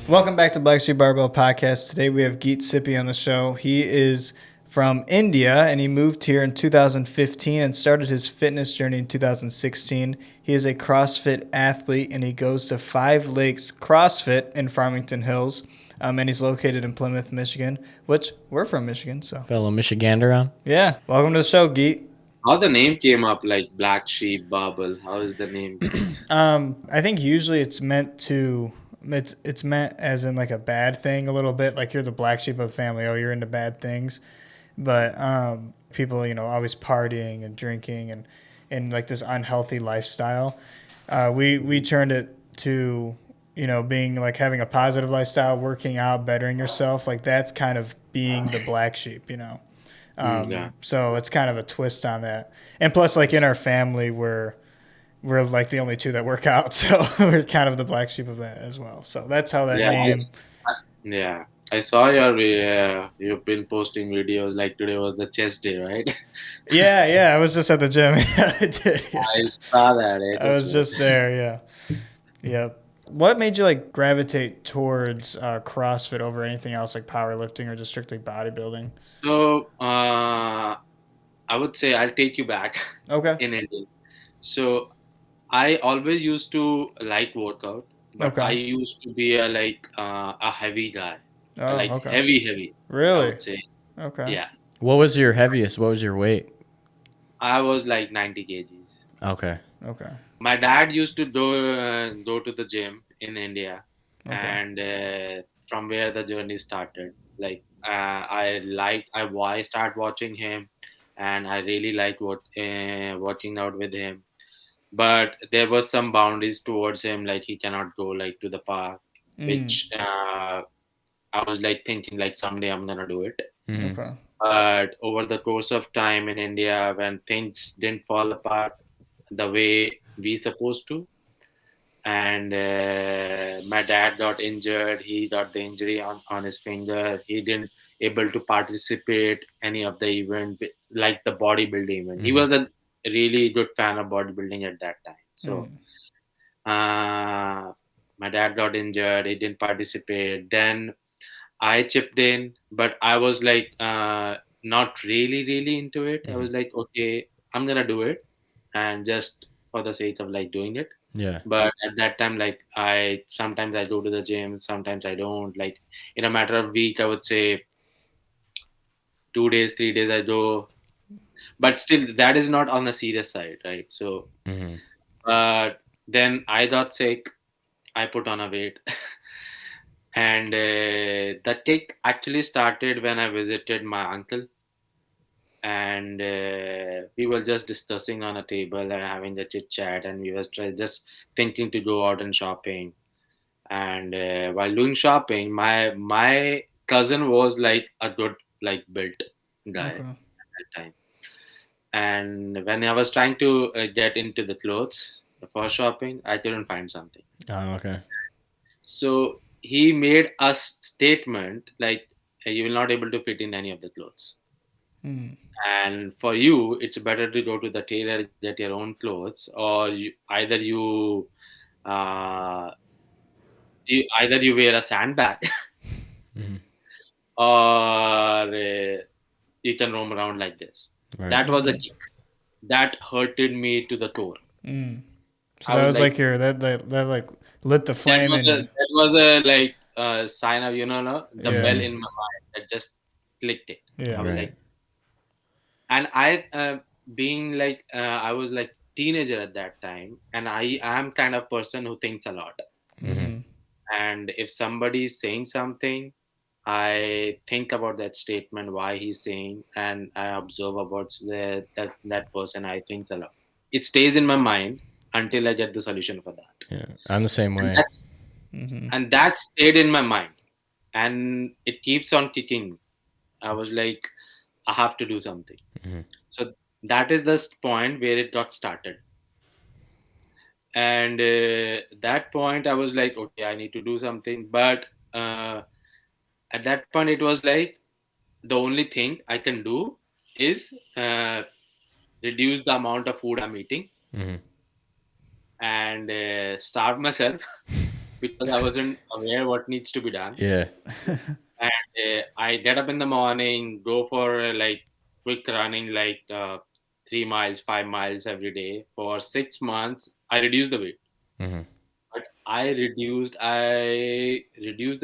Welcome back to Blacksheep Barbell Podcast. Today we have Geet Sippy on the show. He is from India and he moved here in 2015 and started his fitness journey in 2016. He is a CrossFit athlete and he goes to Five Lakes CrossFit in Farmington Hills. And he's located in Plymouth, Michigan, which we're from Michigan. So, Fellow Michigander on. yeah, welcome to the show, Geet. How the name came up, like Blacksheep, Barbell? How is the name came? I think usually it's meant as in like a bad thing a little bit, like you're the black sheep of the family. Oh, you're into bad things, but people, always partying and drinking and like this unhealthy lifestyle. We turned it to being like having a positive lifestyle, working out, bettering yourself. Like that's kind of being the black sheep. Yeah. So it's kind of a twist on that. And plus, like in our family, we're like the only two that work out, so we're kind of the black sheep of that as well. So that's how that Yeah. name. Yeah. I saw you've been posting videos like today was the chest day, right? Yeah. I was just at the gym. Yeah, I did. Yeah. I saw that. I was just there. Yeah. Yep. What made you like gravitate towards CrossFit over anything else, like powerlifting or just strictly bodybuilding? So, I would say I'll take you back Okay. in India. So, I always used to like workout, but I Okay. used to be a heavy guy, Oh, like okay. heavy. I Really? would say, Okay. yeah. What was your heaviest? What was your weight? I was like 90 kgs. Okay. Okay. My dad used to go to the gym in India, Okay. and from where the journey started. I started watching him, and I really liked working out with him. But there was some boundaries towards him, like he cannot go like to the park, which I was like thinking like someday I'm gonna do it. Mm-hmm. Okay. But over the course of time in India, when things didn't fall apart the way we supposed to, and my dad got injured, he got the injury on his finger, he didn't able to participate any of the event like the bodybuilding event. He was a really good fan of bodybuilding at that time. So my dad got injured, he didn't participate. Then I chipped in, but I was like not really into it. I was like, okay, I'm gonna do it, and just for the sake of like doing it. Yeah. But at that time, like I sometimes I go to the gym, sometimes I don't. Like in a matter of week, I would say 2 days, 3 days I go, but still that is not on the serious side, right? So, Mm-hmm. but then I got sick. I put on a weight. And the kick actually started when I visited my uncle, and we were just discussing on a table and having a chit chat, and we was just thinking to go out and shopping. And while doing shopping, my cousin was like a good like built guy Okay. at that time. And when I was trying to get into the clothes for shopping, I couldn't find something. Oh, okay. So he made a statement like, you will not able to fit in any of the clothes, and for you it's better to go to the tailor, get your own clothes, or uh, either you wear a sandbag Mm-hmm. or you can roam around like this. Right. That was a kick that hurted me to the core. So I that was was like, like that like lit the flame in you. that was a like sign of no, the Yeah. bell in my mind that just clicked it. Yeah. I was Right. like, and I being like I was like teenager at that time, and I am kind of person who thinks a lot. Mm-hmm. And if somebody is saying something, I think about that statement, why he's saying, and I observe about that person. I think a lot. It stays in my mind until I get the solution for that. Yeah. I'm the same And way. that stayed in my mind, and it keeps on kicking me. I was like, I have to do something. Mm-hmm. So that is the point where it got started. And that point, I was like, okay, I need to do something. But at that point, it was like the only thing I can do is reduce the amount of food I'm eating Mm-hmm. and starve myself because I wasn't aware what needs to be done. Yeah. And I get up in the morning, go for like quick running, like 3 miles, 5 miles every day for 6 months. I reduced the weight, Hmm. but I reduced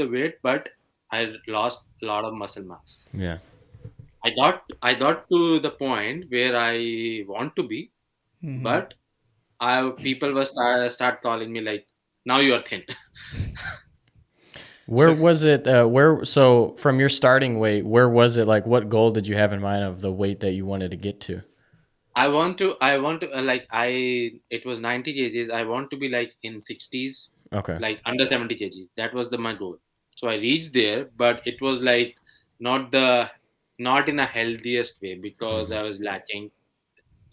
the weight, but I lost a lot of muscle mass. Yeah. I got to the point where I want to be, Mm-hmm. but I people were start calling me like, now you are thin. Where So, was it? So from your starting weight, where was it? Like, what goal did you have in mind of the weight that you wanted to get to? I want to like it was 90 kgs. I want to be like in 60s, Okay. like under 70 kgs. That was my goal. So I reached there, but it was like not the not in a healthiest way, because I was lacking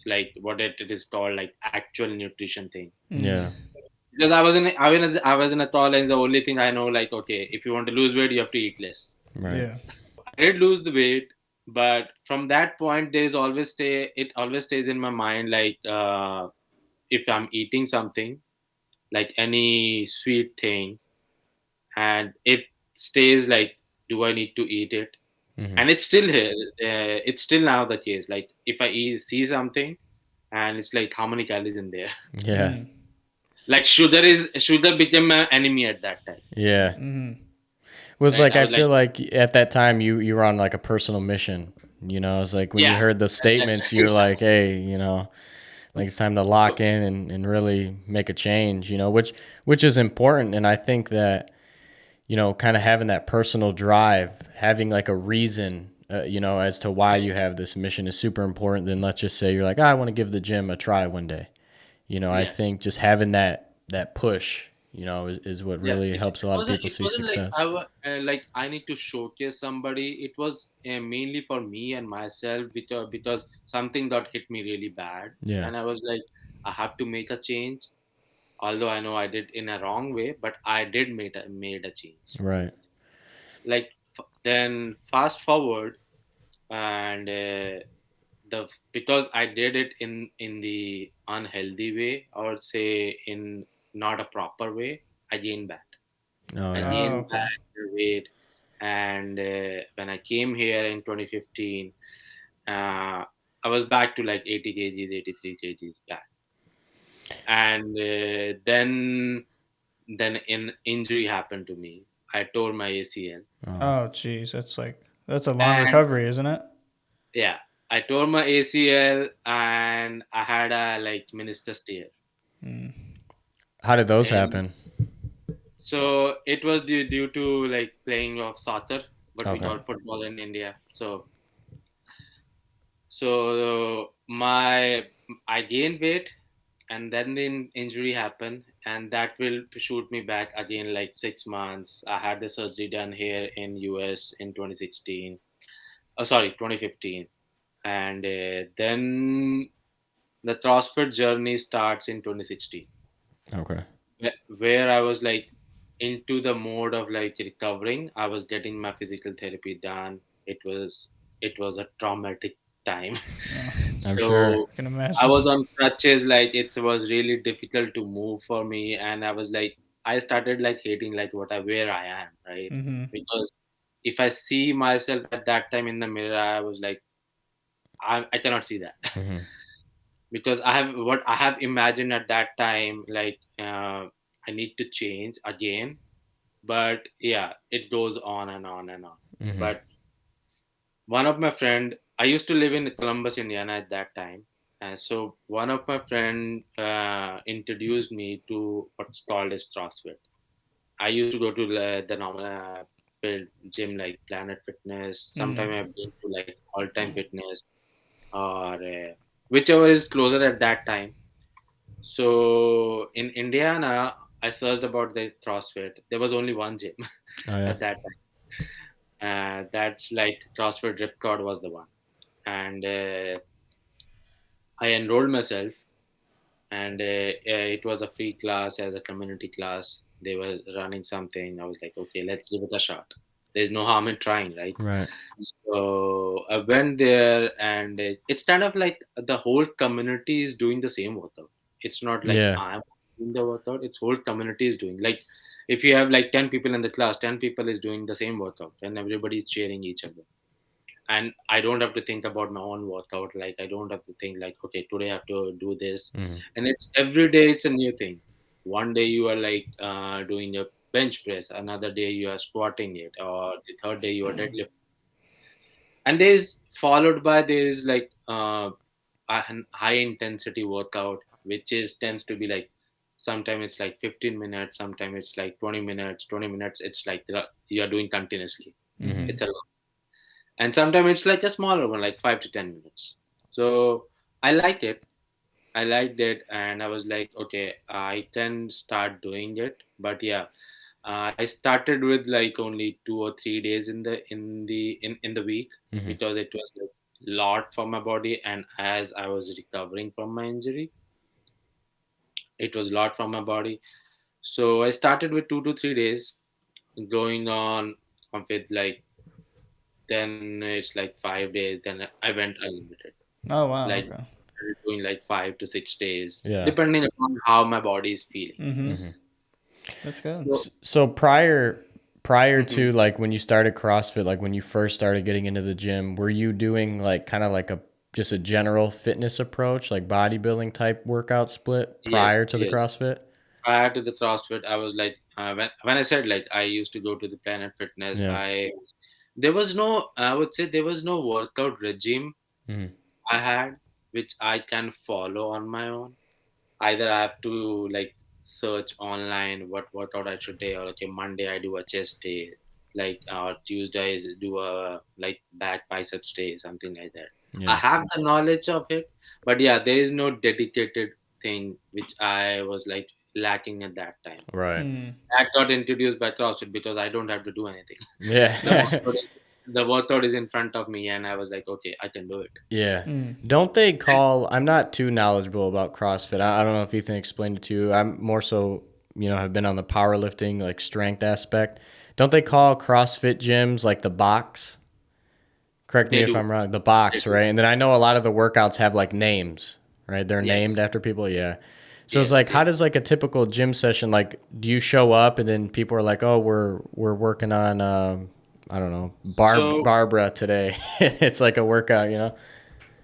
like what it is called like actual nutrition thing. Yeah. Because I was in a tall, and the only thing I know, like, okay, if you want to lose weight, you have to eat less. Right. yeah. I did lose the weight, but from that point, there is always stay. It always stays in my mind, like if I'm eating something, like any sweet thing, and it stays like, do I need to eat it? Hmm. And it's still here. It's still now the case. Like if I see something, and it's like how many calories in there. Yeah. Mm. Like sugar became my enemy at that time. Yeah. Mm-hmm. It was Right? like I I was like, feel like at that time you were on like a personal mission. You know, it's like when you yeah, heard the statements, you're like, hey, like it's time to lock in and really make a change. Which is important, and I think that kind of having that personal drive, having like a reason, as to why you have this mission is super important. Then let's just say you're like, I want to give the gym a try one day. I yes. think just having that push, is what Yeah, really it, helps a it lot of wasn't people it see wasn't like success. like I need to showcase somebody. It was mainly for me and myself, because something got hit me really bad, Yeah. and I was like, I have to make a change. Although I know I did in a wrong way, but I did made a change. Right. Like then fast forward, and the because I did it in the unhealthy way, or say in not a proper way, I gained back. Oh I yeah. Oh, gained okay. back the weight, and when I came here in 2015, uh, I was back to like 80 kgs, 83 kgs back, and then an injury happened to me. I tore my ACL, Oh. Oh, geez. That's a long and recovery, isn't it? yeah, I tore my ACL, and I had a like meniscus tear. Mm. How did those And happen? so it was due to like playing of soccer, what we Okay. call football in India. So my I gained weight, and then the injury happened, and that will shoot me back again like 6 months. I had the surgery done here in US in 2016. Oh, sorry, 2015, and then the CrossFit journey starts in 2016, Okay. where I was like into the mode of like recovering. I was getting my physical therapy done. It was a traumatic time. Oh, I'm sure. So I can I imagine. was on crutches, like it was really difficult to move for me, and I was like, I started like hating like where I am, right? Mm-hmm. Because if I see myself at that time in the mirror, I was like, I cannot see that. Hmm. Because I have imagined at that time, like I need to change again. But yeah, it goes on and on and on. Hmm. But one of my friend, I used to live in Columbus, Indiana at that time, and so one of my friend introduced me to what's called as CrossFit. I used to go to the normal gym like Planet Fitness. Sometimes Mm-hmm. I've been to like All Time Fitness, or whichever is closer at that time. So in Indiana, I searched about the CrossFit. There was only one gym Oh yeah. at that time. That's like CrossFit Ripcord was the one, and I enrolled myself, and it was a free class as a community class. They were running something. I was like, okay, let's give it a shot. There's no harm in trying, right? Right. So I went there, and it's kind of like the whole community is doing the same workout. It's not like Yeah. I'm doing the workout. It's whole community is doing. Like If you have like 10 people in the class, 10 people is doing the same workout and everybody is cheering each other. And I don't have to think about my own workout. Like I don't have to think like, okay, today I have to do this. Mhm. And it's every day it's a new thing. One day you are like doing a bench press, another day you are squatting it, or the third day you are deadlift. And there's followed by there is like a high intensity workout, which is tends to be like sometimes it's like 15 minutes, sometimes it's like 20 minutes. 20 minutes it's like you are doing continuously. Mhm. It's a lot. And sometimes it's like a smaller one, like 5 to 10 minutes. So I liked it. I liked it, and I was like, okay, I can start doing it. But yeah, I started with like only 2 or 3 days in the week, Mhm. because it was like lot for my body, and as I was recovering from my injury, it was a lot from my body. So I started with 2 to 3 days, going on with like, then it's like 5 days. Then I went unlimited, Oh wow. like Okay. doing like 5 to 6 days, Yeah. depending upon how my body is feeling. Mm-hmm. Mhm. That's good. So, So prior mhm. to like when you started CrossFit, like when you first started getting into the gym, were you doing like kind of like a just a general fitness approach, like bodybuilding type workout split Yes, prior to the yes. CrossFit? Prior to the CrossFit, I was like, when I said like I used to go to the Planet Fitness, Yeah. I there was no, I would say there was no workout regime Mhm. I had which I can follow on my own. Either I have to like search online what workout I should do, or okay, Monday I do a chest day, like Tuesday is do a like back biceps day, something like that. I Yeah. have the knowledge of it, but yeah, there is no dedicated thing which I was like lacking at that time. Right. Mm. That got introduced by CrossFit because I don't have to do anything. The Yeah. workout is, the workout is in front of me, and I was like, okay, I can do it. Yeah. Mm. Don't they call, I'm not too knowledgeable about CrossFit. I don't know if Ethan explained it to you. I'm more so, have been on the powerlifting, like strength aspect. Don't they call CrossFit gyms like the box? Correct me They if do. I'm wrong. The They box, do. right? And then I know a lot of the workouts have like names, right? They're named Yes. after people. Yeah. So it's like, Yes. how Yes. does like a typical gym session, like, do you show up and then people are like, oh, we're working on, I don't know, So Barbara today. It's like a workout.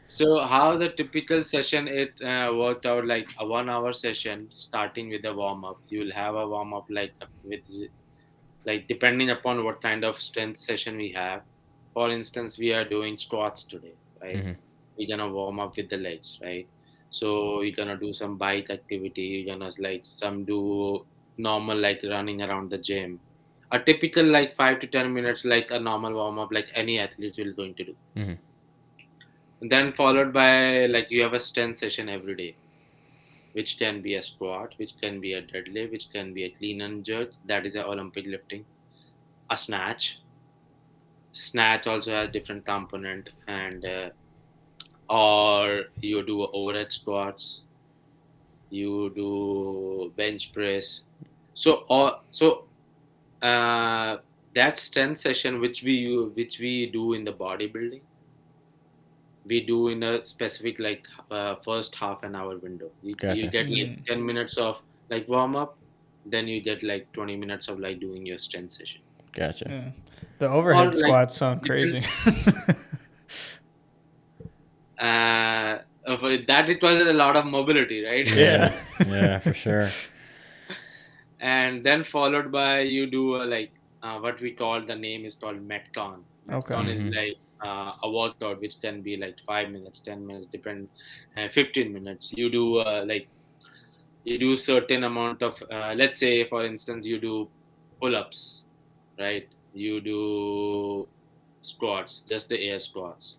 So how the typical session it worked out, like a 1 hour session starting with a warm up. You will have a warm up like with like depending upon what kind of strength session we have. For instance, we are doing squats today, right? Hmm. We're gonna warm up with the legs, right? So you're gonna do some bike activity. You're gonna like some do normal like running around the gym. A typical like 5 to 10 minutes, like a normal warm up, like any athlete will going to do. Hmm. And then followed by like you have a strength session every day, which can be a squat, which can be a deadlift, which can be a clean and jerk. That is a Olympic lifting. A snatch. Snatch also has different component, and or you do overhead squats, you do bench press. So that strength session which we do in the bodybuilding, we do in a specific like first half an hour window. You Gotcha. get like Mm. 10 minutes of like warm up, then you get like 20 minutes of like doing your strength session, Gotcha. Yeah. The or overhead like squats sound depend, crazy. for that it was a lot of mobility, right? Yeah. Yeah. Yeah, for sure. And then followed by you do like what we call, the name is called metcon. Okay. Metcon is Hmm. like a workout which can be like 5 minutes, 10 minutes, depend, 15 minutes. You do like you do certain amount of let's say for instance you do pull-ups, right? You do squats, just the air squats,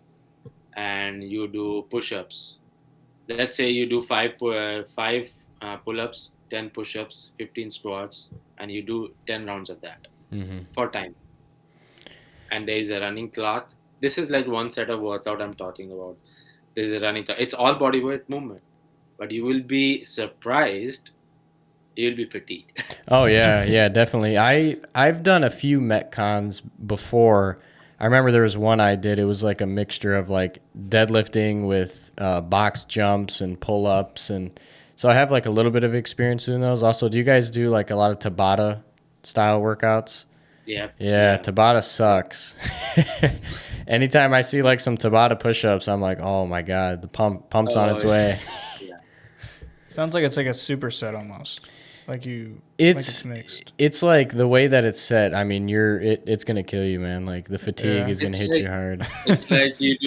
and you do push-ups. Let's say you do five pull-ups, 10 push-ups, 15 squats, and you do 10 rounds of that Hmm. for time. And there is a running clock. This is like one set of workout I'm talking about. There's a running clock. It's all body weight movement, but you will be surprised, you'll be fatigued. Oh yeah, yeah, definitely. I've done a few Metcons before. I remember there was one I did. It was like a mixture of like deadlifting with box jumps and pull ups, and so I have like a little bit of experience in those. Also, do you guys do like a lot of Tabata style workouts. Yeah. Yeah, Tabata sucks. Anytime I see like some Tabata push-ups, I'm like, oh my god, the pump's on its way. Yeah. Sounds like it's like a superset almost. Like It's mixed. it's like the way that it's set. I mean, it's gonna kill you, man. Like the fatigue Yeah. is gonna It's hit like you hard. it's like you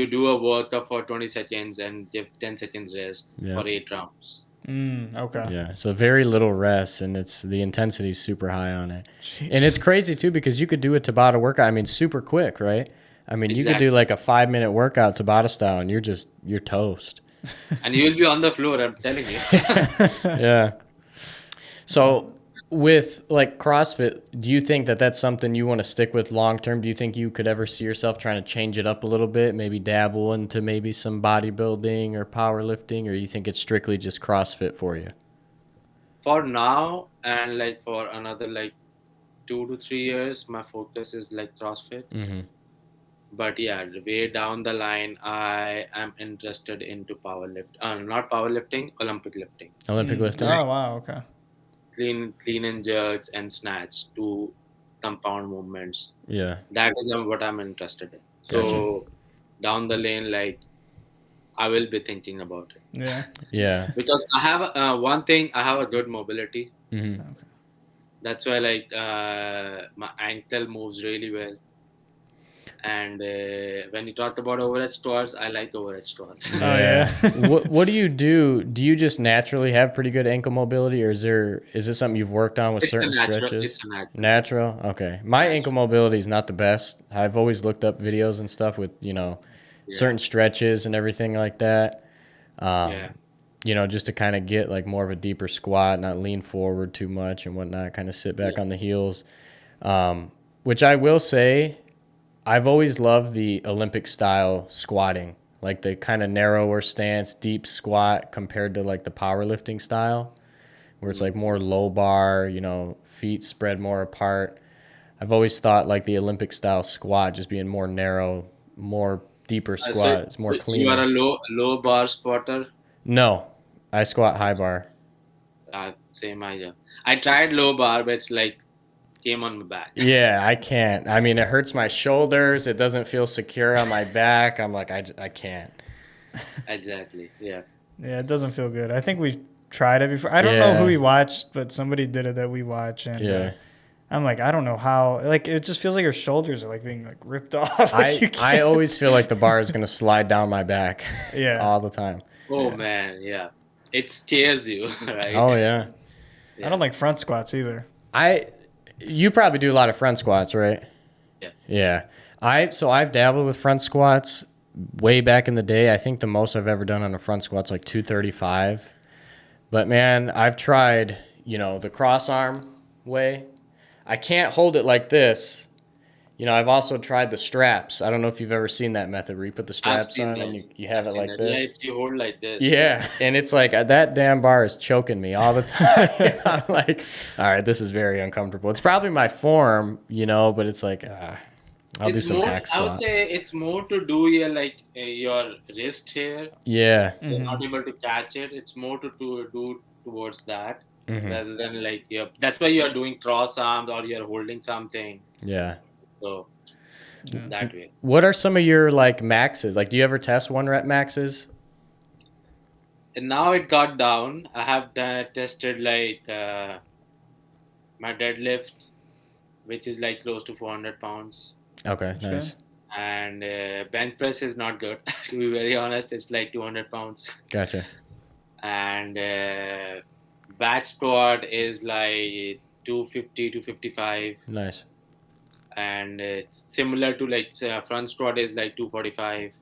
do a workout for 20 seconds and give 10 seconds rest Yeah. for 8 rounds. Okay. Yeah, so very little rest, and the intensity's super high on it. Jeez. And it's crazy too because you could do a Tabata workout. I mean, super quick, right? I mean, you could do Exactly. like a 5-minute workout Tabata style, and you're toast. And you will be on the floor, I'm telling you. Yeah. So with like CrossFit, do you think that that's something you want to stick with long term? Do you think you could ever see yourself trying to change it up a little bit, maybe dabble into maybe some bodybuilding or powerlifting, or you think it's strictly just CrossFit for you? For now, and like for another like 2 to 3 years, my focus is like CrossFit. Mm-hmm. But yeah, way down the line, I am interested into not powerlifting, Olympic lifting, Olympic lifting? Oh wow. Okay. clean and jerks and snatch, two compound movements. Yeah. That is what I'm interested in. Gotcha. So down the lane, like I will be thinking about it Yeah. Yeah. because I have one thing. I have a good mobility. Mm-hmm. That's why like my ankle moves really well. And when you talked about overhead squats, I like overhead squats. Oh, yeah. What do you do? Do you just naturally have pretty good ankle mobility, or is it something you've worked on with It's a certain natural. stretches? It's a natural. Natural? Okay. My ankle mobility is not the best. I've always looked up videos and stuff with, Yeah. certain stretches and everything like that. Yeah. Just to kind of get like more of a deeper squat, not lean forward too much and whatnot, kind of sit back on the heels. Which I will say, I've always loved the Olympic style squatting, like the kind of narrower stance, deep squat compared to like the powerlifting style, where it's like more low bar, feet spread more apart. I've always thought like the Olympic style squat just being more narrow, more deeper squat. So It's more you cleaner. are a low bar spotter. No, I squat high bar. Same idea. I tried low bar, but it's like came on my back. Yeah, I can't. I mean, it hurts my shoulders. It doesn't feel secure on my back. I'm like, I can't. Exactly. Yeah. Yeah, it doesn't feel good. I think we've tried it before. I don't know who we watched, but somebody did it that we watch, and I'm like, I don't know how. Like, it just feels like your shoulders are like being like ripped off. I always feel like the bar is gonna slide down my back. Yeah. All the time. Oh man, yeah. It scares you, right? Oh yeah. I don't like front squats either. You probably do a lot of front squats, right? Yeah. Yeah. I've dabbled with front squats way back in the day. I think the most I've ever done on a front squat's like 235. But man, I've tried, the cross arm way. I can't hold it like this. I've also tried the straps. I don't know if you've ever seen that method where you put the straps on and you have it like Yeah, this. it's you hold like this. Yeah, and it's like that damn bar is choking me all the time. I'm like, all right, this is very uncomfortable. It's probably my form, but it's like, I'll do some hack squat. I would say it's more to do your wrist here. Yeah. You're not able to catch it. It's more to do towards that rather than like that's why you're doing cross arms or you're holding something. Yeah. So that way. What are some of your like maxes? Like, do you ever test 1 rep maxes? And now it got down. I have tested like my deadlift, which is like close to 400 pounds. Okay, nice. And bench press is not good. To be very honest, it's like 200 pounds. Gotcha. And back squat is like 250 to 55. Nice. And similar to like front squat is like 245.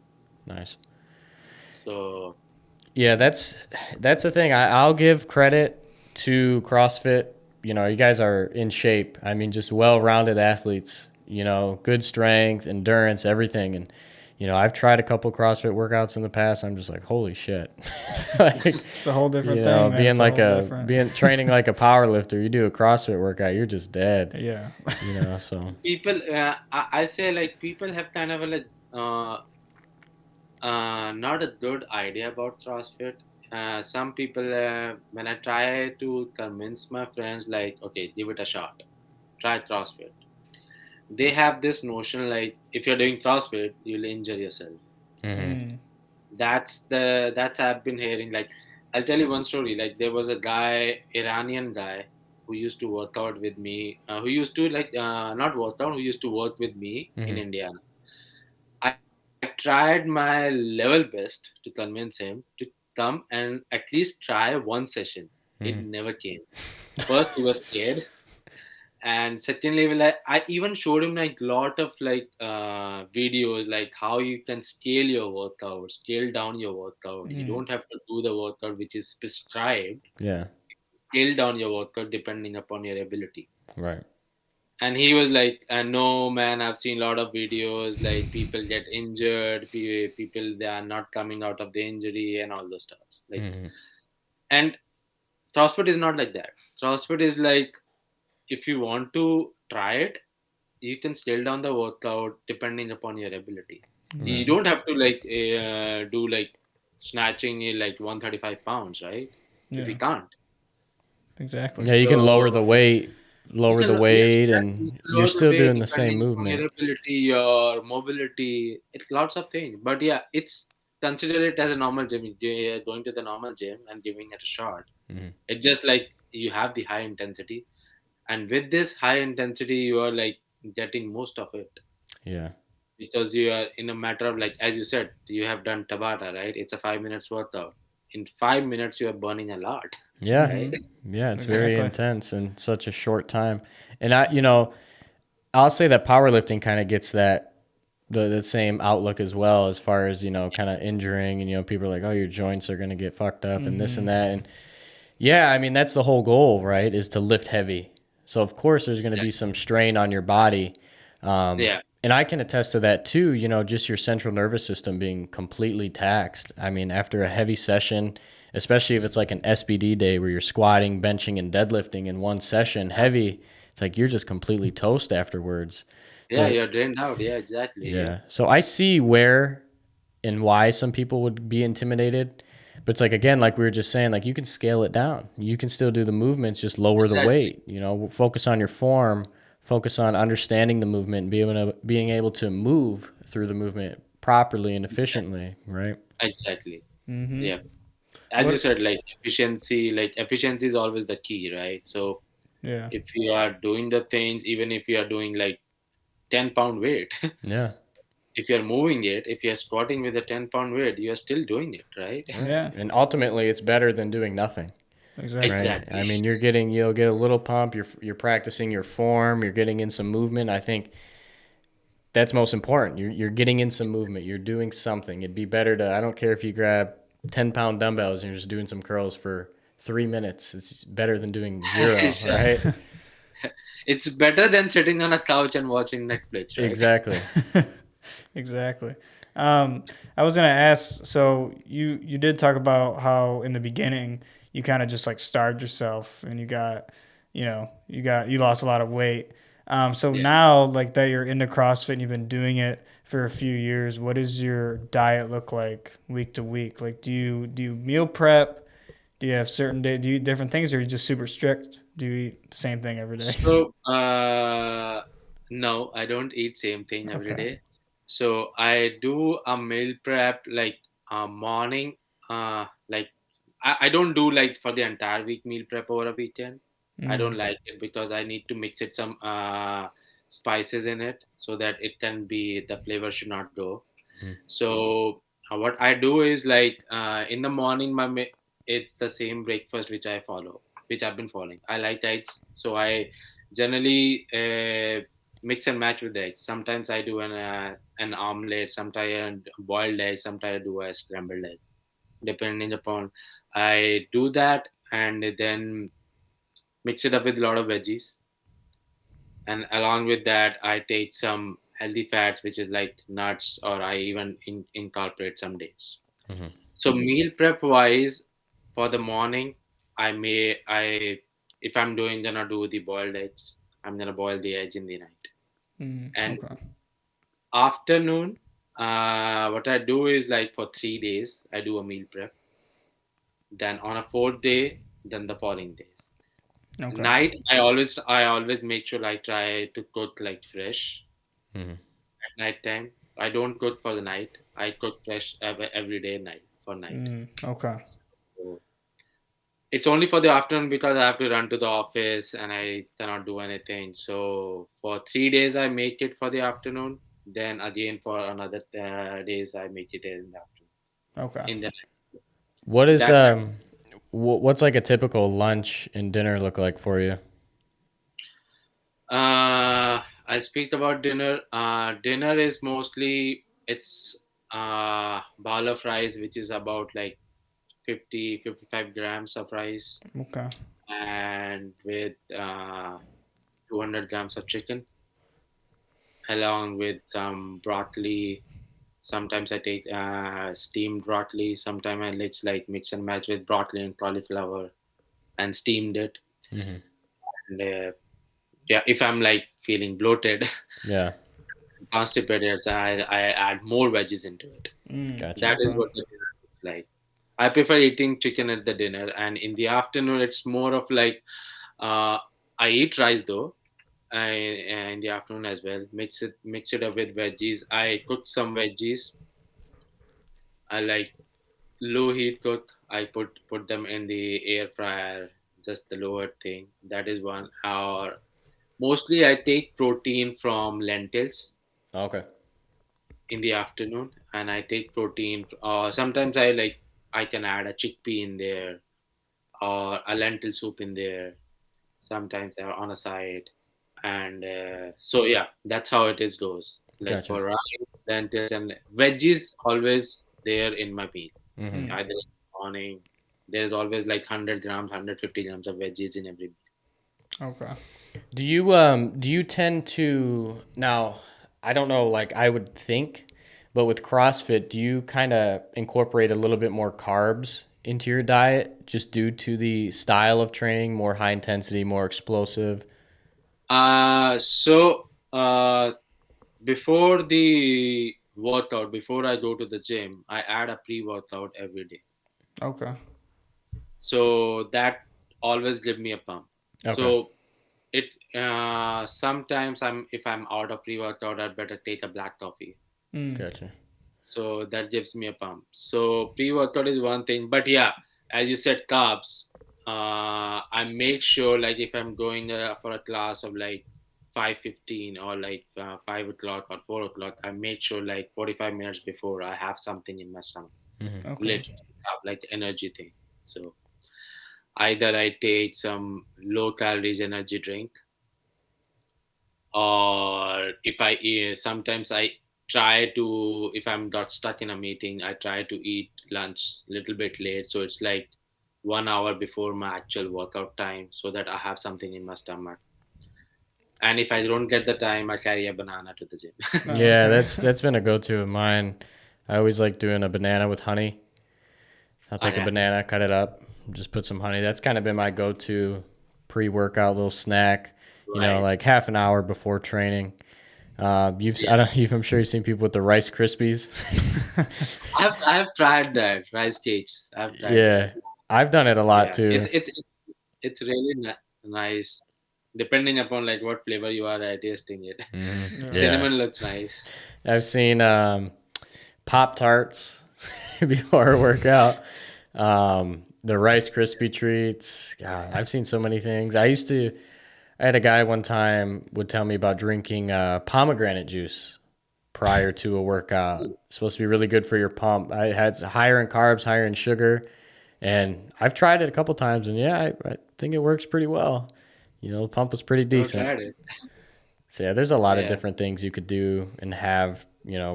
Nice. So yeah, that's the thing. I'll give credit to CrossFit. You guys are in shape. I mean, just well-rounded athletes. Good strength, endurance, everything. And I've tried a couple CrossFit workouts in the past. I'm just like, holy shit. Like, it's a whole different thing. Being training like a power lifter, you do a CrossFit workout, you're just dead. Yeah. So people, I say like people have kind of a like not a good idea about CrossFit. some people, when I try to convince my friends, like, okay, give it a shot, try CrossFit. They have this notion like, if you're doing CrossFit, you'll injure yourself. Mm-hmm. Mm. That's I've been hearing. Like, I'll tell you one story. Like, there was a guy, Iranian guy, who used to work out with me, who used to like not work out, who used to work with me in Mm-hmm. India. I tried my level best to convince him to come and at least try one session. It Mm-hmm. never came. First, he was scared, and secondly, like, I even showed him like lot of like videos, like how you can scale your workout, scale down your workout. You Mm. don't have to do the workout which is prescribed. Yeah. Scale down your workout depending upon your ability. Right. And he was like, no man, I've seen a lot of videos, like people get injured, people they are not coming out of the injury and all those stuff, like. Mm-hmm. And CrossFit is not like that. CrossFit is like, if you want to try it, you can scale down the workout depending upon your ability. You Right. Mm. don't have to like do like snatching like 135 pounds, right? If you Yeah, can't. exactly. Yeah, you can lower the So weight, you lower can, the yeah, weight, exactly. You and can you're lower the still weight doing the same depending upon your movement. ability, your mobility, it's lots of things. But yeah, it's consider it as a normal gym. You're going to the normal gym and giving it a shot. Mm-hmm. It's just like you have the high intensity, and with this high intensity, you are like getting most of it Yeah. because you are in a matter of like, as you said, you have done Tabata, right? It's a 5 minutes workout. In 5 minutes, you are burning a lot, Yeah. right? Mm-hmm. Yeah, it's very Exactly. intense in such a short time. And I'll say that powerlifting kind of gets the same outlook as well, as far as, kind of injuring, and, people are like, oh, your joints are going to get fucked up and this Mm-hmm. and that. And yeah, I mean, that's the whole goal, right? Is to lift heavy. So of course there's going to be some strain on your body. Yeah, And I can attest to that too, just your central nervous system being completely taxed. I mean, after a heavy session, especially if it's like an SBD day where you're squatting, benching, and deadlifting in one session heavy, it's like you're just completely toast afterwards. yeah, So, you're drained out. Yeah, exactly. Yeah, yeah. So I see where and why some people would be intimidated. But it's like, again, like we were just saying, like you can scale it down. You can still do the movements, just lower the exactly, weight, focus on your form, focus on understanding the movement and being able to move through the movement properly and efficiently, right? exactly. Mm-hmm. Yeah, as you What? said, like efficiency is always the key, right? So Yeah. if you are doing the things, even if you are doing like 10 pound weight, Yeah. if you're moving it, if you're squatting with a 10 pound weight, you're still doing it, right? Right. Yeah. And ultimately it's better than doing nothing. Exactly. Right. Exactly. I mean, you'll get a little pump, you're practicing your form, you're getting in some movement. I think that's most important. You're getting in some movement. You're doing something. It'd be better to, I don't care if you grab 10-pound dumbbells and you're just doing some curls for 3 minutes. It's better than doing zero, Exactly. right? It's better than sitting on a couch and watching Netflix, right? Exactly. Exactly. I was gonna ask. So you did talk about how in the beginning you kind of just like starved yourself and you lost a lot of weight. So Yeah. now like that you're into CrossFit and you've been doing it for a few years, what does your diet look like week to week? Like do you meal prep? Do you have certain day? Do you eat different things, or are you just super strict? Do you eat the same thing every day? So, no, I don't eat same thing every Okay. day. So I do a meal prep like morning. Like I don't do like for the entire week meal prep over a weekend. I don't Mm. like it because I need to mix it some spices in it so that it can be the flavor should not go. Mhm. So what I do is like in the morning, it's the same breakfast which I follow, which I've been following. I like eggs, so I generally mix and match with the eggs. Sometimes I do an omelette, sometimes a boiled egg, sometimes I do a scrambled egg, depending upon. I do that and then mix it up with a lot of veggies, and along with that, I take some healthy fats, which is like nuts, or I even incorporate some dates. Mhm. So meal prep wise, for the morning, I if I'm doing gonna do the boiled eggs, I'm gonna boil the eggs in the night. Mm. And Okay. afternoon, what I do is like for 3 days, I do a meal prep. then on a fourth day, then the following days. Okay. Night, I always make sure I try to cook like fresh Hmm. at night time. I don't cook for the night. I cook fresh every day night for night. Okay. So it's only for the afternoon because I have to run to the office and I cannot do anything. So for 3 days I make it for the afternoon. Then again for another days I make it in the afternoon. Okay. In the What is That's what's like a typical lunch and dinner look like for you? I speak about dinner. Dinner is mostly it's ball of rice, which is about like 50-55 grams of rice, Okay. and with 200 grams of chicken, along with some broccoli. Sometimes I take steamed broccoli. Sometimes it's like mix and match with broccoli and cauliflower and steamed it. Hmm. And yeah, if I'm like feeling bloated, Yeah, constipated, so I add more veggies into it. gotcha. That is Okay. what the dinner looks like. I prefer eating chicken at the dinner, and in the afternoon, it's more of like I eat rice though. In the afternoon as well. Mix it up with veggies. I cook some veggies. I like low heat cook. I put them in the air fryer, just the lower thing. That is one. Or mostly I take protein from lentils Okay. in the afternoon, and I take protein. Sometimes I can add a chickpea in there or a lentil soup in there. Sometimes they're on a side, and so yeah, that's how it is goes. Like Gotcha. for rice, lentils, and veggies, always there in my meal. Hmm. Mm. Either in the morning, there's always like 100 grams, 150 grams of veggies in every meal. Okay. Do you tend to now? I don't know. Like I would think, but with CrossFit, do you kind of incorporate a little bit more carbs into your diet just due to the style of training, more high intensity, more explosive? So before the workout, before I go to the gym, I add a pre-workout every day. Okay. So that always give me a pump. Okay. So it sometimes if I'm out of pre-workout, I'd better take a black coffee. Mm. Gotcha. So that gives me a pump. So pre-workout is one thing, but yeah, as you said, carbs. I make sure like if I'm going for a class of like 5:15 or like 5 o'clock or 4 o'clock, I make sure like 45 minutes before I have something in my stomach, Hmm. Okay. related to carb, like energy thing. So either I take some low calories energy drink, or if I sometimes I try to, if I'm got stuck in a meeting, I try to eat lunch a little bit late, so it's like 1 hour before my actual workout time, so that I have something in my stomach. And if I don't get the time, I carry a banana to the gym. Oh, Yeah, okay. that's been a go-to of mine. I always like doing a banana with honey. I'll take a Okay. banana, cut it up, just put some honey. That's kind of been my go-to pre-workout little snack. Right. Like half an hour before training. Yeah. I don't, I'm sure you've seen people with the Rice Krispies. I've tried that rice cakes. I've tried that. Yeah, I've done it a lot Yeah, too. it's really nice, depending upon like what flavor you are tasting it. Hmm. Yeah. Yeah, Cinnamon looks nice. I've seen Pop Tarts before a workout. The Rice Krispie treats. God, I've seen so many things. I had a guy one time would tell me about drinking pomegranate juice prior to a workout. It's supposed to be really good for your pump. I had higher in carbs, higher in sugar, and I've tried it a couple times, and yeah, I think it works pretty well. The pump was pretty Never decent. tried it. So yeah, there's a lot of Yeah. different things you could do and have,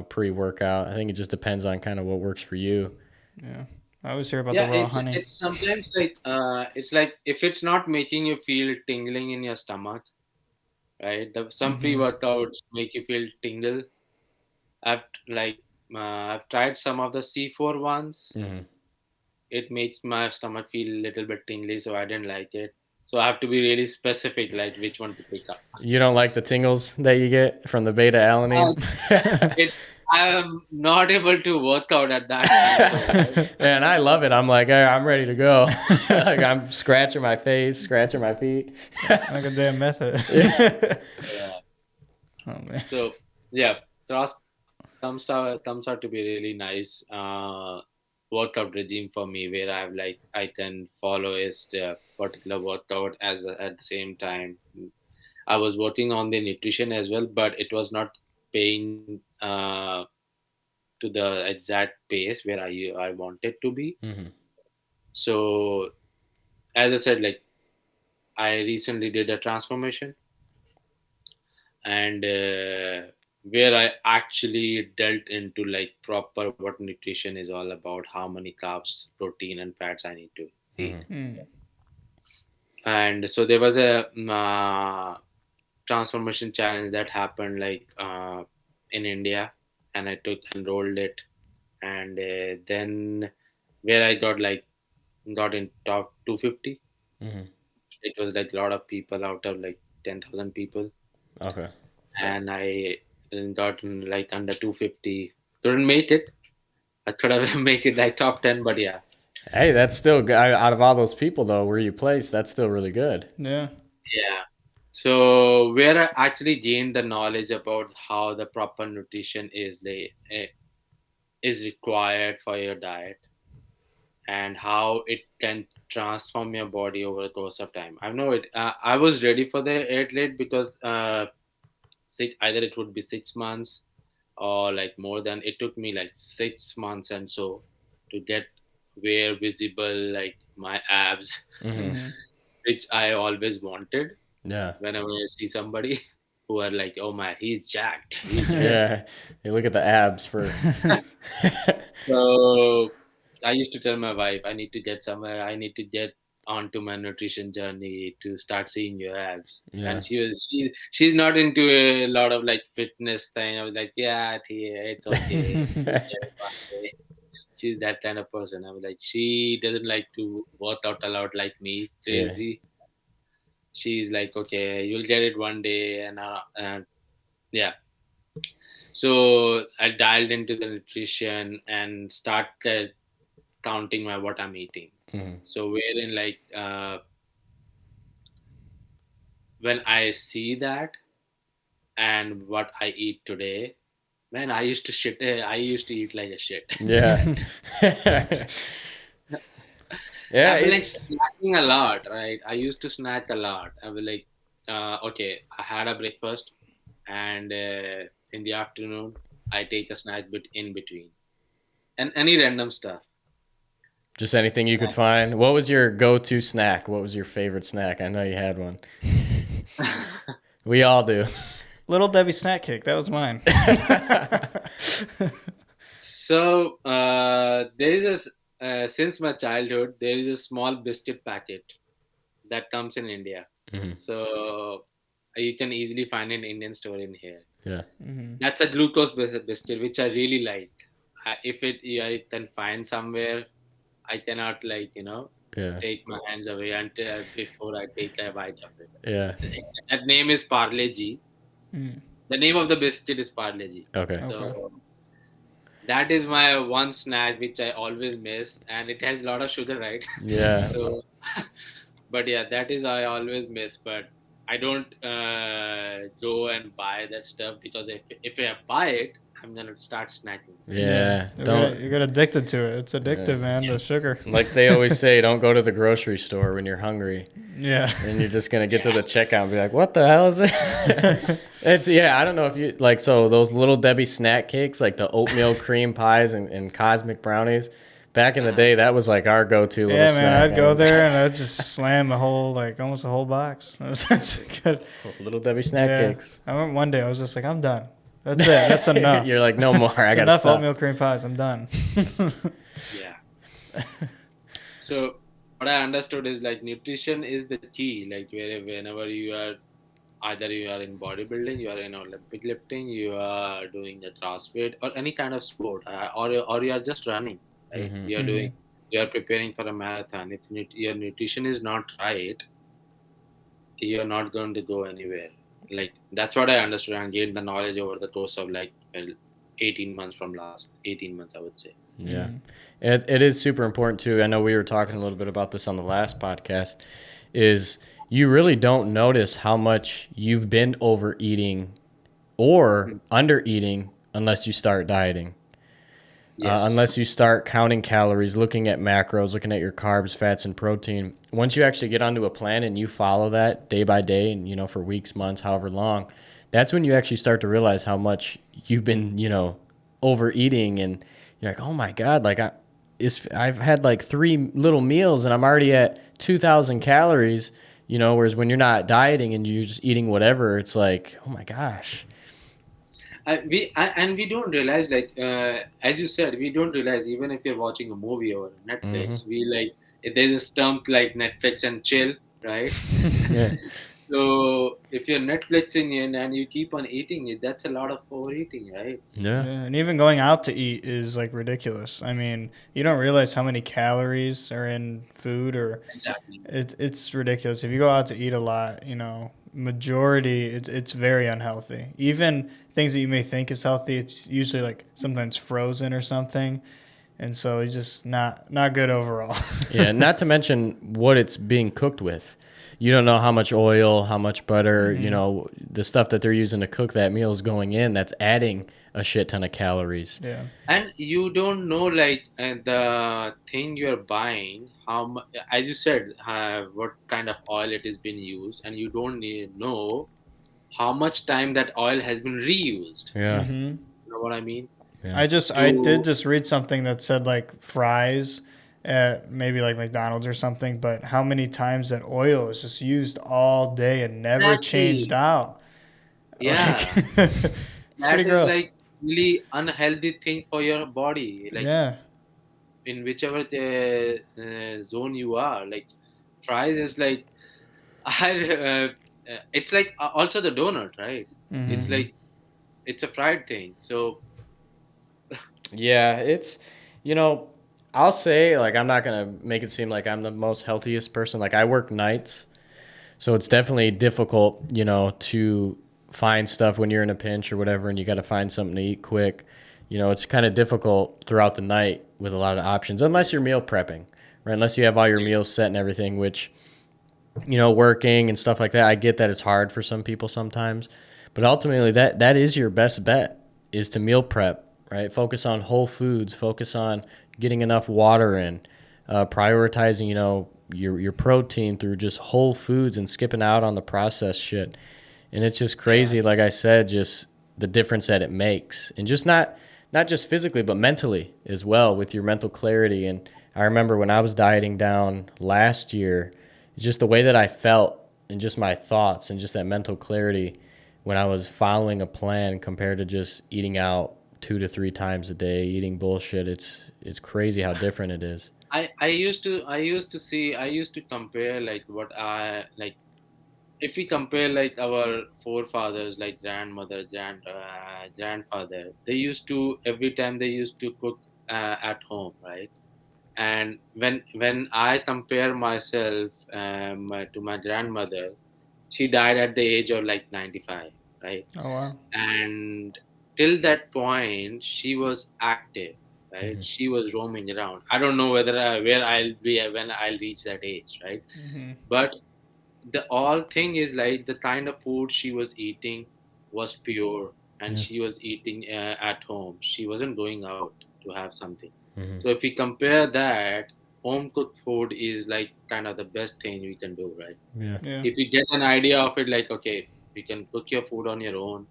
pre-workout. I think it just depends on kind of what works for you. Yeah. I always hear about the Yeah, raw honey. it's sometimes like it's like if it's not making you feel tingling in your stomach, right? Some Mm-hmm. pre-workouts make you feel tingle. I've like I've tried some of the C4 ones. Hmm. It makes my stomach feel a little bit tingly, so I didn't like it. So I have to be really specific, like which one to pick up. You don't like the tingles that you get from the beta Uh, alanine? it I am not able to work out at that time. So And I love it. I'm like, "Hey, I'm ready to go." Like I'm scratching my face, scratching my feet. Like a damn method. yeah. Oh man. So yeah, cross comes out to be really nice workout regime for me, where I can follow a particular workout at the same time. I was working on the nutrition as well, but it was not paying to the exact pace where I wanted to be. Hmm. So as I said, like I recently did a transformation, and where I actually dealt into like proper what nutrition is all about, how many carbs, protein, and fats I need to eat. Hmm. Mm. And so there was a transformation challenge that happened like in India, and I took enrolled it, and then where I got in top 250. Hmm. It was like a lot of people out of like 10,000 people, Okay. and I got in like under 250. Couldn't make it. I could have make it like top 10, but yeah, Hey, that's still good. Out of all those people, though, where you placed, that's still really good. Yeah. yeah. So where I actually gained the knowledge about how the proper nutrition is required for your diet, and how it can transform your body over the course of time. I know it. I was ready for the athlete because either it would be 6 months or like more than. It took me like 6 months and so to get where visible like my abs, Hmm. Mm-hmm. which I always wanted. Yeah. Whenever I see somebody who are like, "Oh my, he's jacked, he's jacked." Yeah. You look at the abs first. So I used to tell my wife, I need to get somewhere. I need to get onto my nutrition journey to start seeing your abs. Yeah. And she's not into a lot of like fitness thing. I was like, yeah, it's okay. You'll get it one day. She's that kind of person. I was like, she doesn't like to work out a lot like me, Yeah. crazy. She's like, okay, you'll get it one day, and yeah. So I dialed into the nutrition and started counting my what I'm eating. Hmm. So wherein like when I see that and what I eat today, man, I used to shit. I used to eat like a shit. Yeah. Yeah, I've been like it's snacking a lot, right? I used to snack a lot. I was like, okay, I had a breakfast, and in the afternoon I take a snack bit in between, and any random stuff. just anything you could find. What was your go-to snack? What was your favorite snack? I know you had one. We all do. Little Debbie snack cake. That was mine. So there is since my childhood there is a small biscuit packet that comes in India. Hmm. So you can easily find an Indian store in here. Yeah. Mm-hmm. That's a glucose biscuit which I really like. If I can find somewhere, I cannot Yeah. take my hands away until before I take a bite of it. Yeah. That name is Parle G. Mm. The name of the biscuit is Parle G. Okay. Okay. So that is my one snack which I always miss, and it has a lot of sugar, right? Yeah. So, but yeah, that is I always miss. But I don't go and buy that stuff because if I buy it, I'm gonna start snacking. Yeah. You Don't get addicted to it. It's addictive, Yeah. man. The sugar. like they always say, don't go to the grocery store when you're hungry. Yeah. And you're just gonna get to the checkout and be like, "What the hell is it?" It's I don't know if you like those little Debbie snack cakes, like the oatmeal cream pies and cosmic brownies. Back in the day, that was like our go-to little Yeah, snack. man. I'd go there and I'd just slam a whole, like, almost a whole box. That's good. Little Debbie snack Yeah. cakes. I remember one day I was just like, I'm done. That's it. That's enough. You're like, no more. I It's gotta enough stop. oatmeal cream pies. I'm done. Yeah. So what I understood is like nutrition is the key. Like whenever you are either you are in bodybuilding, you are in Olympic lifting, you are doing the CrossFit or any kind of sport, or you are just running, right? Hmm. You are preparing for a marathon. If your nutrition is not right, you're not going to go anywhere. Like that's what I understood and gained the knowledge over the course of like last 18 months, I would say. Yeah. It is super important too. I know we were talking a little bit about this on the last podcast, is you really don't notice how much you've been overeating or Mm. under eating unless you start dieting. Yes. Unless you start counting calories, looking at macros, looking at your carbs, fats, and protein. Once you actually get onto a plan and you follow that day by day and, for weeks, months, however long, that's when you actually start to realize how much you've been, overeating. And you're like, oh my God, like I've had like 3 little meals and I'm already at 2,000 calories, whereas when you're not dieting and you're just eating whatever, it's like, oh my gosh. And we don't realize, like, as you said, we don't realize, even if you're watching a movie or Mm-hmm. Netflix, we like, there's a stump like Netflix and chill, right? Yeah. So if you're Netflixing in and you keep on eating it, that's a lot of overeating, right? Yeah. Yeah, and even going out to eat is like ridiculous. I mean, you don't realize how many calories are in food, or Exactly. it's ridiculous. If you go out to eat a lot, majority it's very unhealthy. Even things that you may think is healthy, it's usually like sometimes frozen or something, and so it's just not good overall. Yeah, not to mention what it's being cooked with. You don't know how much oil, how much butter, the stuff that they're using to cook that meal is going in that's adding a shit ton of calories. Yeah. And you don't know, like, the thing you're buying, how much, as you said, what kind of oil it is being used, and you don't know how much time that oil has been reused. Yeah. Mhm. You know what I mean? Yeah. I did So just read something that said like fries at maybe like McDonald's or something, but how many times that oil is just used all day and never changed exactly, out. Like yeah, it's pretty that is gross. like really unhealthy thing for your body. Like, Yeah. in whichever the zone you are, like, fries is like, I it's like, also the donut, right? It's Mhm. Mm-hmm. like, it's a fried thing. So Yeah, it's, you know, I'll say, like, I'm not going to make it seem like I'm the most healthiest person. Like, I work nights, so it's definitely difficult, to find stuff when you're in a pinch or whatever, and you got to find something to eat quick. It's kind of difficult throughout the night with a lot of options, unless you're meal prepping, right? Unless you have all your meals set and everything, which, working and stuff like that. I get that it's hard for some people sometimes, but ultimately that is your best bet, is to meal prep, right? Focus on whole foods, focus on getting enough water in, prioritizing, your protein through just whole foods and skipping out on the processed shit. And it's just yeah, crazy, like I said, just the difference that it makes, and just not just physically, but mentally as well, with your mental clarity. And I remember when I was dieting down last year, just the way that I felt and just my thoughts and just that mental clarity when I was following a plan compared to just eating out 2 to 3 times a day, eating bullshit. It's crazy how different it is. I used to compare, like, what I like, if we compare like our forefathers, like grandmother, grandfather, they used to, every time they used to cook at home, right? And when I compare myself, to my grandmother, she died at the age of like 95, right? Oh wow. And till that point she was active, right? Mm-hmm. She was roaming around. I don't know whether where I'll be when I'll reach that age, right? Mhm. But the all thing is, like, the kind of food she was eating was pure, and Yeah. she was eating at home. She wasn't going out to have something. Mm-hmm. So if we compare that, home cooked food is like kind of the best thing we can do, right? Yeah. Yeah. If you get an idea of it, like, okay, you can cook your food on your own.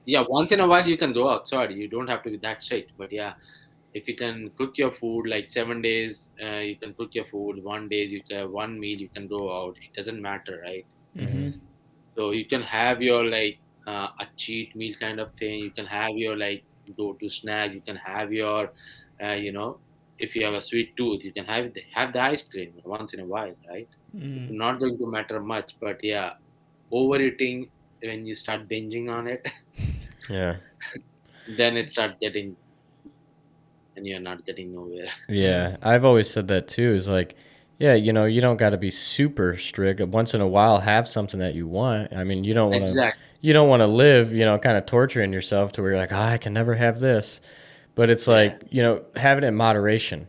Yeah, once in a while you can go outside, you don't have to be that strict, but yeah, if you can cook your food like 7 days, you can cook your food. One days you can, one meal you can go out, it doesn't matter, right? Mm-hmm. Mhm. So you can have your, like, a cheat meal kind of thing. You can have your, like, go to snack. You can have your, if you have a sweet tooth, you can have the ice cream once in a while, right? It's Mhm. not going to matter much, but yeah, overeating, when you start binging on it, Yeah. then it starts getting, and you're not getting nowhere. Yeah. Yeah, I've always said that too. Is like, Yeah, you don't got to be super strict. Once in a while, have something that you want. I mean, Exactly. you don't want to live, kind of torturing yourself to where you're like, I can never have this. But it's Yeah. like, have it in moderation.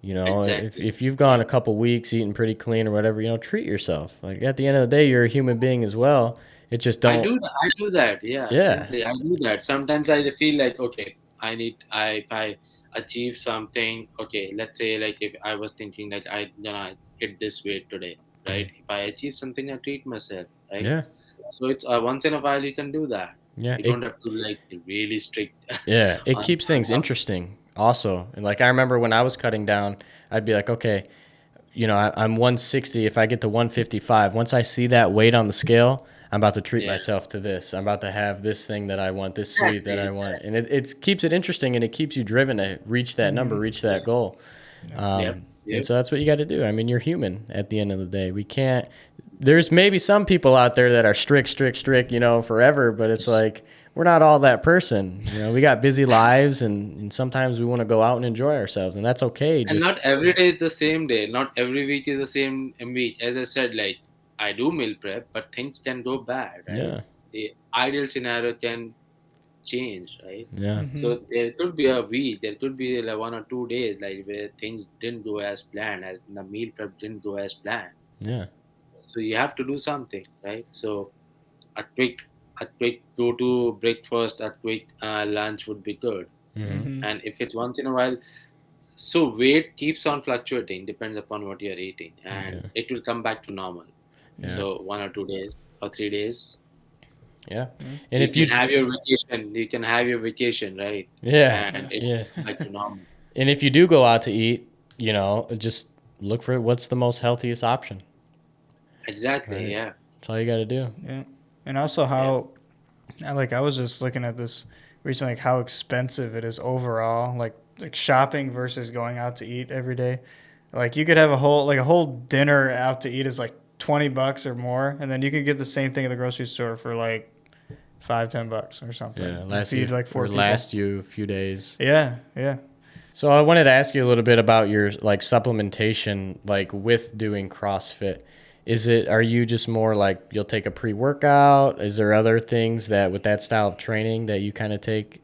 Exactly. If you've gone a couple weeks eating pretty clean or whatever, treat yourself. Like at the end of the day, you're a human being as well. It just don't. I do that. Yeah, Yeah, exactly. I do that. Sometimes I feel like, okay, if I achieve something, okay, let's say like if I was thinking like I gonna hit this weight today, right? If I achieve something, I treat myself, right? yeah, So it's once in a while you can do that. yeah. You don't have to like be really strict It on, keeps things on interesting. Also, and like I remember when I was cutting down, I'd be like, okay, I'm 160. If I get to 155, once I see that weight on the scale, I'm about to treat yeah, myself to this. I'm about to have this thing that I want, this sweet that exactly, I want. exactly. And it keeps it interesting and it keeps you driven to reach that number, reach that Yeah. goal. Yep. And Yep. so that's what you got to do. I mean, you're human at the end of the day. We can't, there's maybe some people out there that are strict, forever, but it's like, we're not all that person. We got busy lives and sometimes we want to go out and enjoy ourselves, and that's okay. And not Just, every day is the same day. Not every week is the same week. As I said, like I do meal prep, but things can go bad, right? yeah, The ideal scenario can change, right? yeah, Mm-hmm. So there could be a week, there could be like 1 or 2 days, like where things didn't go as planned, as the meal prep didn't go as planned. yeah, So you have to do something, right? So a quick, a quick go to breakfast, a quick lunch would be good. hmm, Mm-hmm. And if it's once in a while, so weight keeps on fluctuating, depends upon what you're eating, and yeah, it will come back to normal. yeah, Yeah. So 1 or 2 days or 3 days, yeah. Yeah. And you if can you, have your vacation. You can have your vacation, right? yeah, And Yeah. it yeah. will come back to normal. And if you do go out to eat, just look for what's the most healthiest option, Exactly. right? Yeah. That's all you got to do. Yeah. And also Yeah. how, I was just looking at this recently, like how expensive it is overall, like shopping versus going out to eat every day. Like you could have a whole dinner out to eat is like $20 or more, and then you could get the same thing at the grocery store for like 5, $10 or something, Yeah, and feed like four people. last you a few days. Yeah, yeah. So I wanted to ask you a little bit about your like supplementation, like with doing CrossFit. Are you just more like you'll take a pre-workout? Is there other things that with that style of training that you kind of take?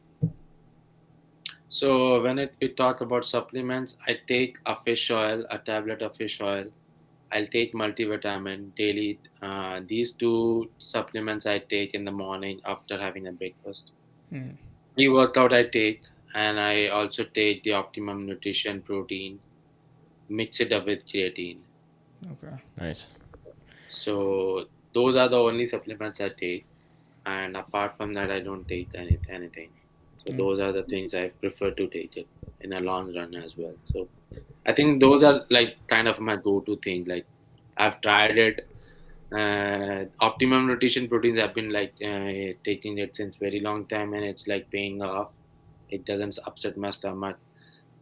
So we talk about supplements, I take a fish oil, a tablet of fish oil. I'll take multivitamin daily. These two supplements I take in the morning after having a breakfast. Mm, Pre-workout I take, and I also take the optimum nutrition protein, mix it up with creatine. okay. Nice. So those are the only supplements I take, and apart from that, I don't take anything. So Mm, those are the things I prefer to take it in a long run as well. So I think those are like kind of my go-to thing. Like I've tried it. Optimum nutrition proteins have been like taking it since very long time, and it's like paying off. It doesn't upset my stomach,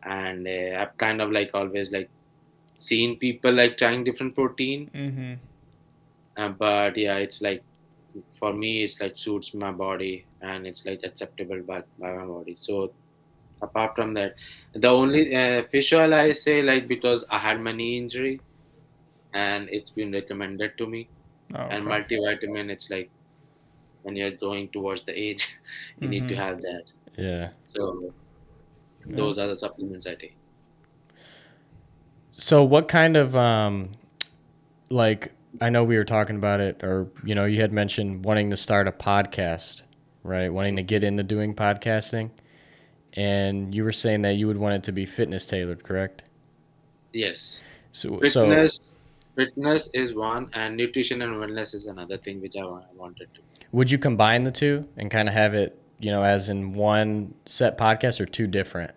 and I've kind of like always like seen people like trying different protein, mm-hmm. but yeah, it's like for me it's like suits my body and it's like acceptable by my body. So apart from that, the only fish oil I say, like because I had my knee injury and it's been recommended to me, Oh, and okay. multivitamin, it's like when you're going towards the age you need to Mm-hmm. have that. Yeah. So Yeah. those are the supplements I take. So what kind of like I know we were talking about it, or you had mentioned wanting to start a podcast, right? Wanting to get into doing podcasting, and you were saying that you would want it to be fitness tailored, correct? Yes. So Fitness is one, and nutrition and wellness is another thing which I wanted to. would you combine the two and kind of have it, as in one set podcast or two different?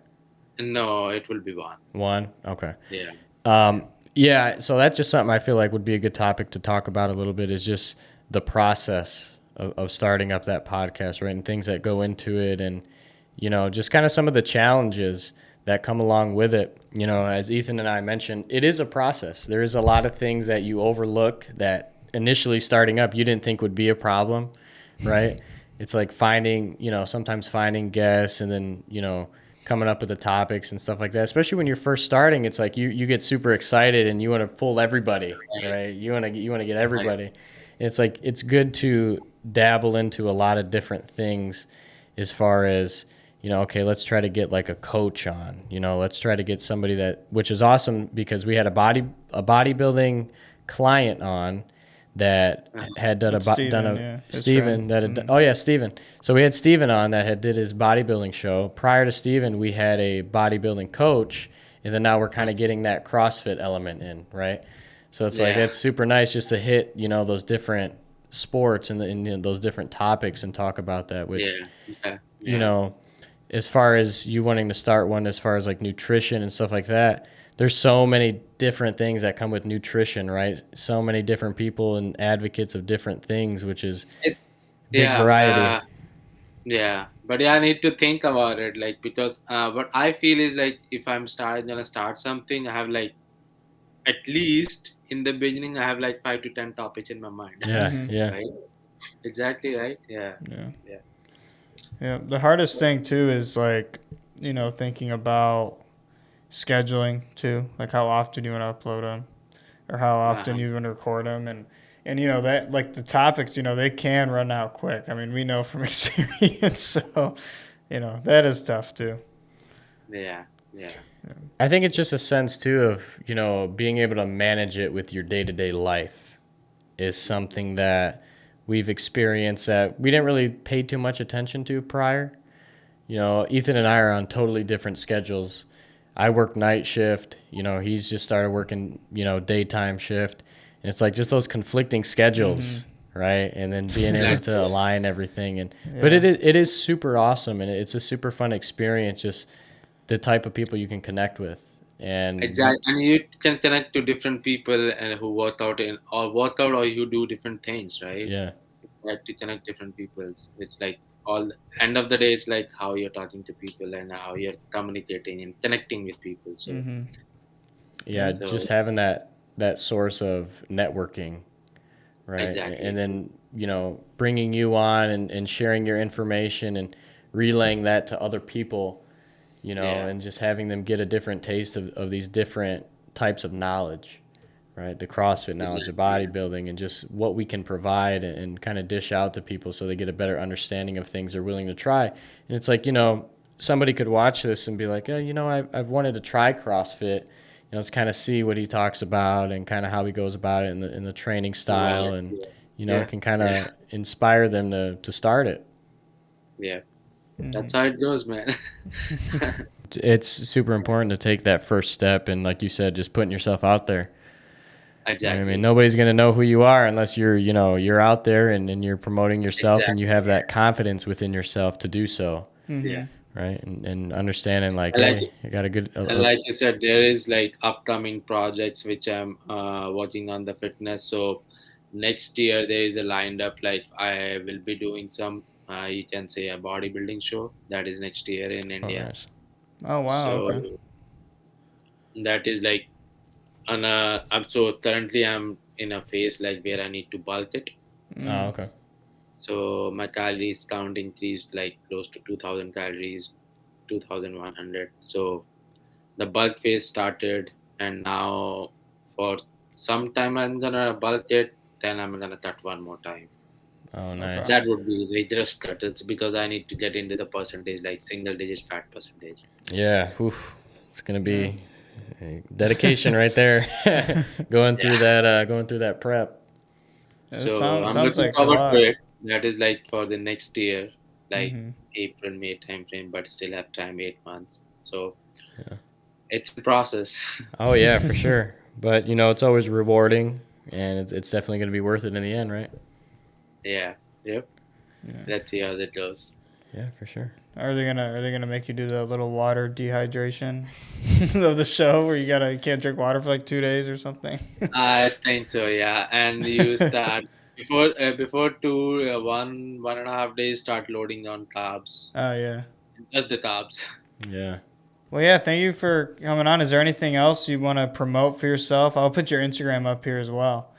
No, it will be one. One, okay. Yeah. Yeah, so that's just something I feel like would be a good topic to talk about a little bit, is just the process of starting up that podcast, right? And things that go into it, and, just kind of some of the challenges that come along with it. As Ethan and I mentioned, it is a process. There is a lot of things that you overlook that initially starting up you didn't think would be a problem, right? It's like finding, sometimes finding guests and then, coming up with the topics and stuff like that. Especially when you're first starting, it's like you get super excited and you want to pull everybody, right? You want to get everybody. And it's like it's good to dabble into a lot of different things as far as, okay, let's try to get like a coach on. Let's try to get somebody which is awesome because we had a bodybuilding client on that had done Steven that had Steven. So we had Steven on that did his bodybuilding show. Prior to Steven, we had a bodybuilding coach, and then now we're kind of getting that CrossFit element in, right? So it's like it's super nice just to hit those different sports and those different topics and talk about that, which as far as you wanting to start one, as far as like nutrition and stuff like that, there's so many different things that come with nutrition, right? So many different people and advocates of different things, which is big variety. But I need to think about it, like, because what I feel is like if I'm gonna start something, I have like at least in the beginning, I have like 5 to 10 topics in my mind. Right? Exactly, right? Yeah. The hardest thing too is like, thinking about scheduling too, like how often you want to upload them or how often you want to record them. And that like the topics, they can run out quick. I mean, we know from experience. So, that is tough too. Yeah. I think it's just a sense too of, being able to manage it with your day-to-day life is something that we've experienced that we didn't really pay too much attention to prior. Ethan and I are on totally different schedules. I work night shift, he's just started working, daytime shift. And it's like just those conflicting schedules, right? And then being able to align everything. But it is super awesome, and it's a super fun experience, just the type of people you can connect with. And exactly, and you can connect to different people and who work out or you do different things, right? Yeah. You have to connect different people. It's like end of the day, it's like how you're talking to people and how you're communicating and connecting with people. So just having that source of networking, right? Exactly. And then bringing you on and sharing your information and relaying that to other people, and just having them get a different taste of these different types of knowledge, right? The CrossFit knowledge, the bodybuilding, and just what we can provide and kind of dish out to people so they get a better understanding of things they're willing to try. And it's like, somebody could watch this and be like, oh, I've wanted to try CrossFit. Let's kind of see what he talks about and kind of how he goes about it in the training style. And, it can kind of inspire them to start it. Yeah. That's how it goes, man. It's super important to take that first step. And like you said, just putting yourself out there. Exactly. I mean, nobody's going to know who you are unless you're out there and you're promoting yourself and you have that confidence within yourself to do so. Yeah. Right. And understanding hey, I got a good. And like you said, there is like upcoming projects which I'm working on the fitness. So next year there is a lined up, like I will be doing some, you can say a bodybuilding show that is next year in India. Nice. Oh, wow. So Okay. that is like so currently I'm in a phase like where I need to bulk it. Oh, okay. So my calories count increased like close to 2000 calories, 2100. So the bulk phase started, and now for some time I'm gonna bulk it, then I'm gonna cut one more time. Oh, nice. That would be dangerous cut. It's because I need to get into the percentage, like single digit fat percentage. Yeah. Oof. It's gonna be dedication right there. going through that prep. So sounds I'm looking like a forward lot. to it. That is like for the next year, like April, May time frame, but still have time, 8 months. So it's a process. Oh yeah, for sure. But it's always rewarding, and it's definitely going to be worth it in the end, right? Yeah. Yep. Yeah. Let's see how it goes. Yeah, for sure. Are they gonna make you do the little water dehydration of the show where you can't drink water for like 2 days or something? I think so, yeah. And you start before 1.5 days start loading on carbs. Oh yeah. Just the carbs. Yeah. Well, yeah. Thank you for coming on. Is there anything else you want to promote for yourself? I'll put your Instagram up here as well.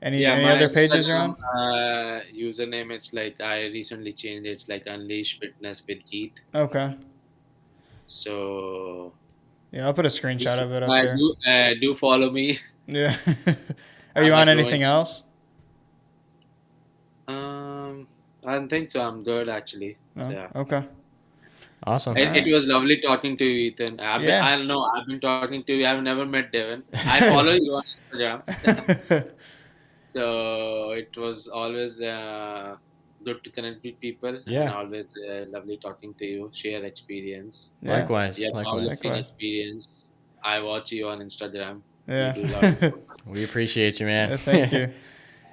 Any my other pages you're Instagram on? username, it's like I recently changed it. It's like Unleash Fitness with Geet. Okay. So Yeah, I'll put a screenshot of it up there. do follow me. Yeah. Are you I'm on a growing. anything else? I don't think so. I'm good actually. So, No. yeah. Okay. Awesome. It was lovely talking to you, Ethan. Yeah. I don't know. I've been talking to you. I've never met Devin. I follow you on Instagram. So it was always good to connect with people, and Yeah. always lovely talking to you, share experience. Yeah. Likewise. Yeah, Likewise. powerlifting Likewise. experience. I watch you on Instagram. You Yeah. do lovely work. We appreciate you, man. Yeah, thank you.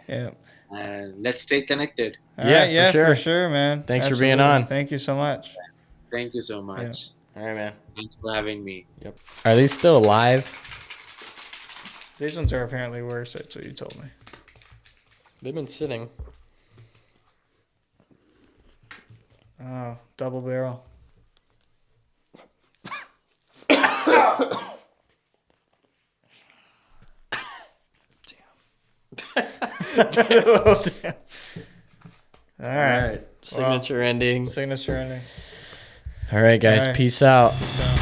Yeah. And let's stay connected. All Yeah, right. for Yeah, sure. for sure, man. Thanks for being Absolutely. on. Thank you so much. Thank you so much. All right, man. Thanks for having me. Yep. Are these still live? These ones are apparently worse. That's what you told me. They've been sitting. Oh, double barrel. Damn. All right. Signature ending. Signature ending. All right, guys. All right. Peace out. So.